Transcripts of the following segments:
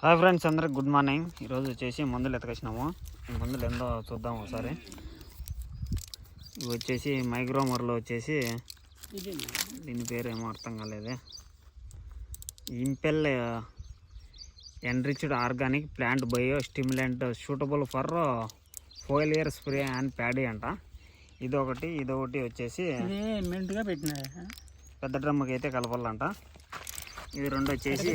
Hi friends, అందరికి good morning. ఈరోజు వచ్చేసి మందులు ఎతకొచ్చినాము. ఈ మందులు ఏందో చూద్దాం ఒకసారి. ఇవి వచ్చేసి మైగ్రోమర్లో వచ్చేసి దీని పేరు ఏమో అర్థం కాలేదే. Impel enriched organic plant bio stimulant suitable for foliar spray and paddy అంట. ఇదొకటి వచ్చేసి మెంటుగా పెట్టిన పెద్ద డ్రమ్ముకి అయితే కలపాలంట. ఇవి రెండు వచ్చేసి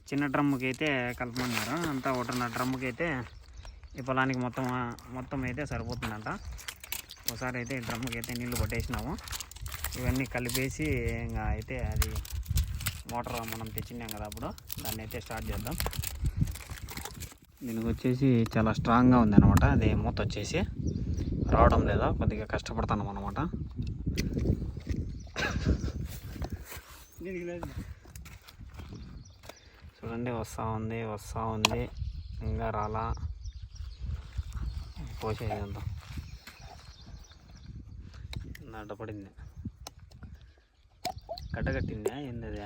చిన్న డ్రమ్ముకి అయితే కలపమన్నారు. అంతా ఒకటిన్నర డ్రమ్ముకి అయితే ఈ పొలానికి మొత్తం అయితే సరిపోతుందంట. ఒకసారి అయితే ఈ డ్రమ్ముకి అయితే నీళ్లు పట్టేసినాము. ఇవన్నీ కలిపేసి ఇంకా అయితే అది మోటార్ మనం తెచ్చినాం కదా, అప్పుడు దాన్ని అయితే స్టార్ట్ చేద్దాం. దీనికి వచ్చేసి చాలా స్ట్రాంగ్గా ఉందన్నమాట. అది మూత వచ్చేసి రావడం లేదా, కొద్దిగా కష్టపడుతున్నాం అన్నమాట. చూడండి, వస్తూ ఉంది ఇంకా రాలా. పోసేదంతా అడ్డపడింది, గడ్డగట్టిందా ఏంది అది?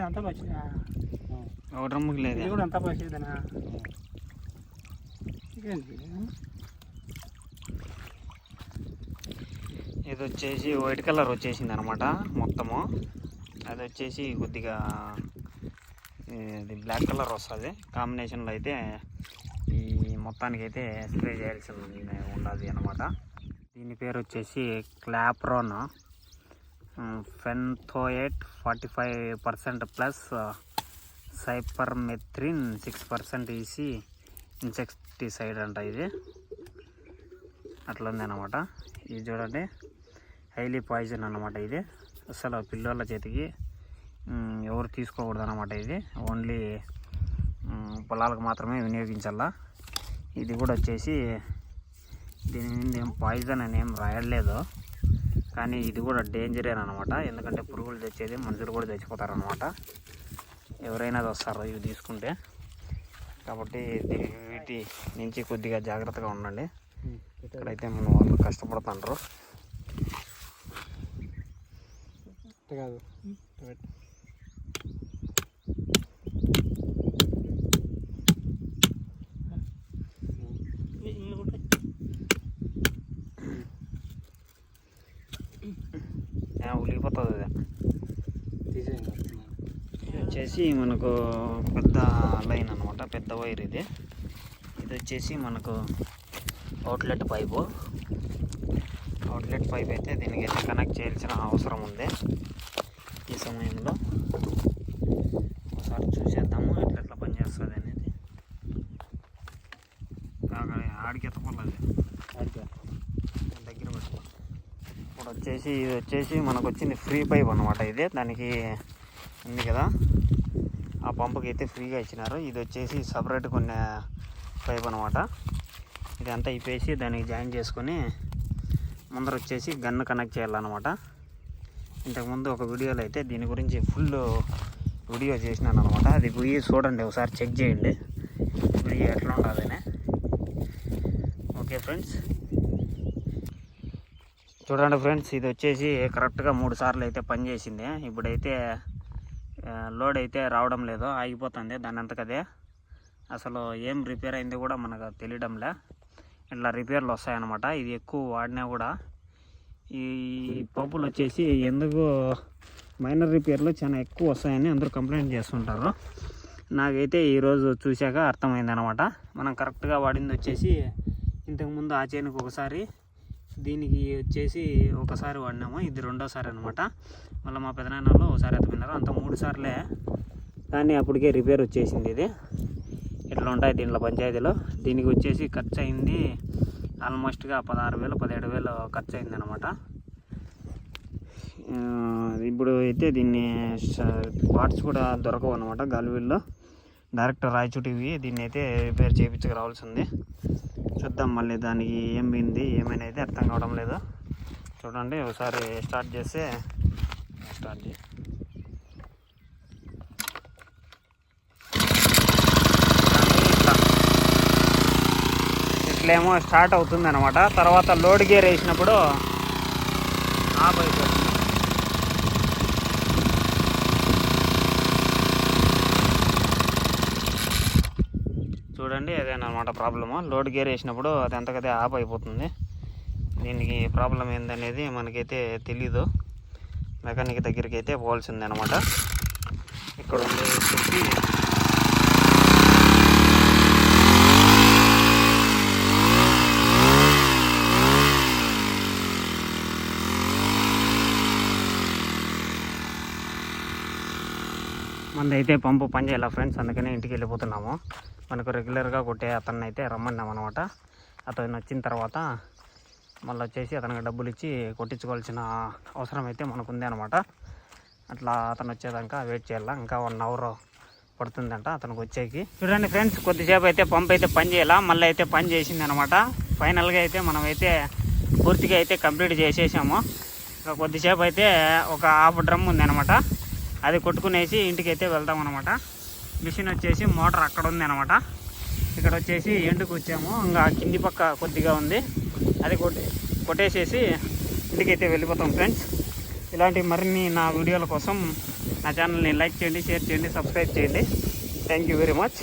అంతా పచ్చిదా? ఒక డ్రమ్ముకి లేదు, ఇది కూడా అంతా పచ్చిదేనా? ఇది వచ్చేసి వైట్ కలర్ వచ్చేసింది అనమాట మొత్తము. అది వచ్చేసి కొద్దిగా ఇది బ్లాక్ కలర్ వస్తుంది కాంబినేషన్లో. అయితే ఈ మొత్తానికి అయితే స్ప్రే చేయాల్సి ఉండదు అనమాట. దీని పేరు వచ్చేసి క్లాప్రోన్ ఫెన్థోయేట్ 45% ప్లస్ సైపర్మెథ్రిన్ 6% ఈసీ ఇన్సెక్టిసైడ్ అంట. ఇది అట్లా ఉంది అనమాట. ఇది చూడండి, హైలీ పాయిజన్ అన్నమాట. ఇది అసలు పిల్లల చేతికి ఎవరు తీసుకోకూడదు అనమాట. ఇది ఓన్లీ పొలాలకు మాత్రమే వినియోగించాల. ఇది కూడా వచ్చేసి దీని మీద ఏం పాయిజన్ అని ఏం రాయలేదు, కానీ ఇది కూడా డేంజరే అనమాట. ఎందుకంటే పురుగులు తెచ్చేది మనుషులు కూడా చచ్చిపోతారనమాట, ఎవరైనా వస్తారు ఇవి తీసుకుంటే. కాబట్టి వీటి నుంచి కొద్దిగా జాగ్రత్తగా ఉండండి. ఇక్కడైతే మన వాళ్ళు కష్టపడుతుంటారు. కాదు ఉలిగిపోతుంది అది. వచ్చేసి మనకు పెద్ద లైన్ అనమాట, పెద్ద వైర్ ఇది. ఇది వచ్చేసి మనకు అవుట్లెట్ పైపు అయితే దీనికైతే కనెక్ట్ చేయాల్సిన అవసరం ఉంది. ఈ సమయంలో ఒకసారి చూసేద్దాము ఎట్లా పనిచేస్తుంది అనేది. ఆడికి ఎత్తపడలేదు, దగ్గర పెట్టుకో. ఇప్పుడు వచ్చేసి ఇది వచ్చేసి మనకు వచ్చింది ఫ్రీ పైప్ అనమాట. ఇది దానికి ఉంది కదా, ఆ పంపుకి అయితే ఫ్రీగా ఇచ్చినారు. ఇది వచ్చేసి సపరేట్ కొన్ని పైప్ అనమాట. ఇదంతా ఇప్పేసి దానికి జాయిన్ చేసుకొని ముందర వచ్చేసి గన్ను కనెక్ట్ చేయాలన్నమాట. ఇంతకుముందు ఒక వీడియోలో అయితే దీని గురించి ఫుల్ వీడియో చేసినాను అనమాట. అది పోయి చూడండి, ఒకసారి చెక్ చేయండి వీడియో ఎట్లా ఉంటుందని. ఓకే ఫ్రెండ్స్, చూడండి ఫ్రెండ్స్, ఇది వచ్చేసి కరెక్ట్గా 3 సార్లు అయితే పనిచేసింది. ఇప్పుడైతే లోడ్ అయితే రావడం లేదు, ఆగిపోతుంది దాని అంతకదే. అసలు ఏం రిపేర్ అయింది కూడా మనకు తెలియడంలే. ఇట్లా రిపేర్లు వస్తాయన్నమాట. ఇది ఎక్కువ వాడినా కూడా ఈ పంపులు వచ్చేసి ఎందుకు మైనర్ రిపేర్లు చాలా ఎక్కువ వస్తాయని అందరూ కంప్లైంట్ చేస్తుంటారు. నాకైతే ఈరోజు చూశాక అర్థమైందనమాట. మనం కరెక్ట్గా వాడింది వచ్చేసి ఇంతకుముందు ఆ చైన్కి ఒకసారి, దీనికి వచ్చేసి ఒకసారి వాడినాము. ఇది రెండోసారి అనమాట. మళ్ళీ మా పెదనాన్నలో ఒకసారి ఎత్తపోయినారు. అంత 3 సార్లే, కానీ అప్పటికే రిపేర్ వచ్చేసింది. ఇది ఇట్లా ఉంటాయి దీంట్లో పంచాయతీలో. దీనికి వచ్చేసి ఖర్చు అయింది ఆల్మోస్ట్గా 16,000 17,000 ఖర్చు అయింది అనమాట. ఇప్పుడు అయితే దీన్ని పార్ట్స్ కూడా దొరకవు అనమాట గాలివీల్లో. డైరెక్ట్ రాయచూటివి దీన్ని అయితే రిపేర్ చేయించుకు రావాల్సింది. చూద్దాం మళ్ళీ దానికి ఏం పోయింది ఏమైనా అయితే అర్థం కావడం లేదు. చూడండి, ఒకసారి స్టార్ట్ చేస్తే స్టార్ట్ చేసి ఇట్లేమో స్టార్ట్ అవుతుంది అనమాట. తర్వాత లోడ్ గేర్ వేసినప్పుడు ఆఫ్ అయిపోతుంది. చూడండి అదేనమాట ప్రాబ్లము. లోడ్ గేర్ వేసినప్పుడు అది అంతకదే ఆఫ్ అయిపోతుంది. దీనికి ప్రాబ్లం ఏందనేది మనకైతే తెలీదు. మెకానిక్ దగ్గరికి అయితే పోవాల్సిందే అనమాట. ఇక్కడ ఉండే వచ్చేసి మనదైతే పంపు పనిచేయాల ఫ్రెండ్స్, అందుకనే ఇంటికి వెళ్ళిపోతున్నాము. మనకు రెగ్యులర్గా కొట్టే అతన్ని అయితే రమ్మన్నాం అనమాట. అతను వచ్చిన తర్వాత మళ్ళీ వచ్చేసి అతనికి డబ్బులు ఇచ్చి కొట్టించుకోవాల్సిన అవసరం అయితే మనకు ఉంది అనమాట. అట్లా అతను వచ్చేదాకా వెయిట్ చేయాలా. ఇంకా 1 అవర్ పడుతుందంట అతనికి వచ్చేకి. చూడండి ఫ్రెండ్స్, కొద్దిసేపు అయితే పంప్ అయితే పని చేయాలా, మళ్ళీ అయితే పని చేసింది అనమాట. ఫైనల్గా అయితే మనమైతే పూర్తిగా అయితే కంప్లీట్ చేసేసాము. ఇంకా కొద్దిసేపు అయితే ఒక హాఫ్ డ్రమ్ ఉంది అనమాట, అది కొట్టుకునేసి ఇంటికి అయితే వెళ్దాం అనమాట. మిషన్ వచ్చేసి మోటార్ అక్కడ ఉంది అనమాట. ఇక్కడ వచ్చేసి ఎండుకు వచ్చాము. ఇంకా కింది పక్క కొద్దిగా ఉంది, అది కొట్టేసేసి ఇంటికైతే వెళ్ళిపోతాం ఫ్రెండ్స్. ఇలాంటి మరిన్ని నా వీడియోల కోసం నా ఛానల్ని లైక్ చేయండి, షేర్ చేయండి, సబ్స్క్రైబ్ చేయండి. Thank you very much.